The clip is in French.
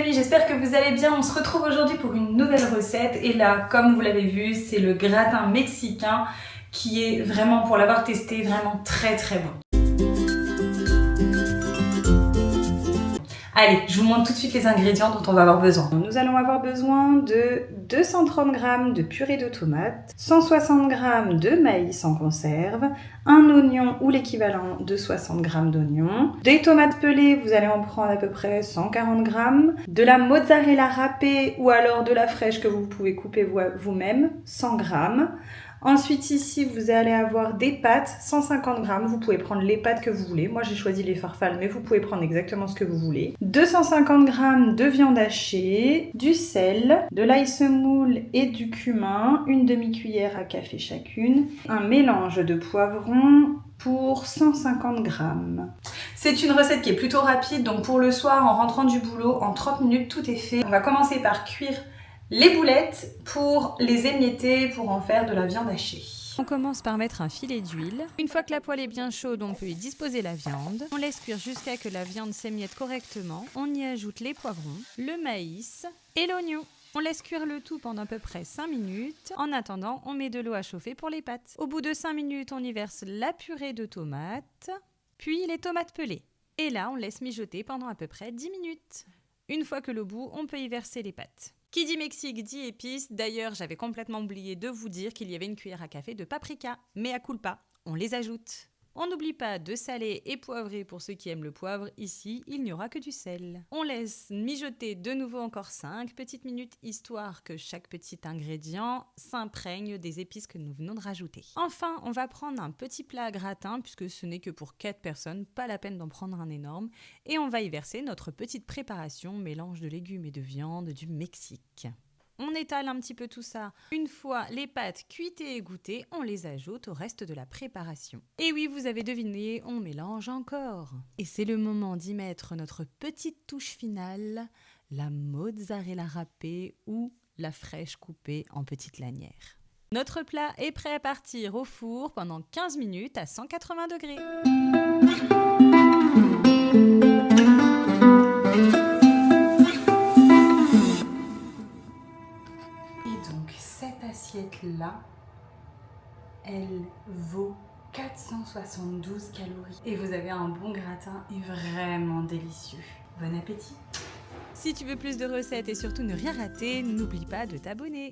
amis, j'espère que vous allez bien. On se retrouve aujourd'hui pour une nouvelle recette. Et là, comme vous l'avez vu, c'est le gratin mexicain qui est vraiment, pour l'avoir testé, vraiment très très bon. Allez, je vous montre tout de suite les ingrédients dont on va avoir besoin. Nous allons avoir besoin de 230 g de purée de tomates, 160 g de maïs en conserve, un oignon ou l'équivalent de 60 g d'oignon, des tomates pelées, vous allez en prendre à peu près 140 g, de la mozzarella râpée ou alors de la fraîche que vous pouvez couper vous-même, 100 g. Ensuite ici vous allez avoir des pâtes, 150 g, vous pouvez prendre les pâtes que vous voulez, moi j'ai choisi les farfales mais vous pouvez prendre exactement ce que vous voulez, 250 g de viande hachée, du sel, de l'ail semoule et du cumin, une demi-cuillère à café chacune, un mélange de poivrons pour 150 g. C'est une recette qui est plutôt rapide, donc pour le soir en rentrant du boulot, en 30 minutes tout est fait. On va commencer par cuire les boulettes pour les émietter pour en faire de la viande hachée. On commence par mettre un filet d'huile. Une fois que la poêle est bien chaude, on peut y disposer la viande. On laisse cuire jusqu'à ce que la viande s'émiette correctement. On y ajoute les poivrons, le maïs et l'oignon. On laisse cuire le tout pendant à peu près 5 minutes. En attendant, on met de l'eau à chauffer pour les pâtes. Au bout de 5 minutes, on y verse la purée de tomates, puis les tomates pelées. Et là, on laisse mijoter pendant à peu près 10 minutes. Une fois que l'eau bout, on peut y verser les pâtes. Qui dit Mexique dit épices. D'ailleurs, j'avais complètement oublié de vous dire qu'il y avait une cuillère à café de paprika. Mais à culpa, on les ajoute. On n'oublie pas de saler et poivrer pour ceux qui aiment le poivre. Ici, il n'y aura que du sel. On laisse mijoter de nouveau encore 5 petites minutes, histoire que chaque petit ingrédient s'imprègne des épices que nous venons de rajouter. Enfin, on va prendre un petit plat à gratin, puisque ce n'est que pour 4 personnes, pas la peine d'en prendre un énorme. Et on va y verser notre petite préparation, mélange de légumes et de viande du Mexique. On étale un petit peu tout ça. Une fois les pâtes cuites et égouttées, on les ajoute au reste de la préparation. Et oui, vous avez deviné, on mélange encore. Et c'est le moment d'y mettre notre petite touche finale, la mozzarella râpée ou la fraîche coupée en petites lanières. Notre plat est prêt à partir au four pendant 15 minutes à 180 degrés. Cette assiette-là, elle vaut 472 calories. Et vous avez un bon gratin et vraiment délicieux. Bon appétit! Si tu veux plus de recettes et surtout ne rien rater, n'oublie pas de t'abonner.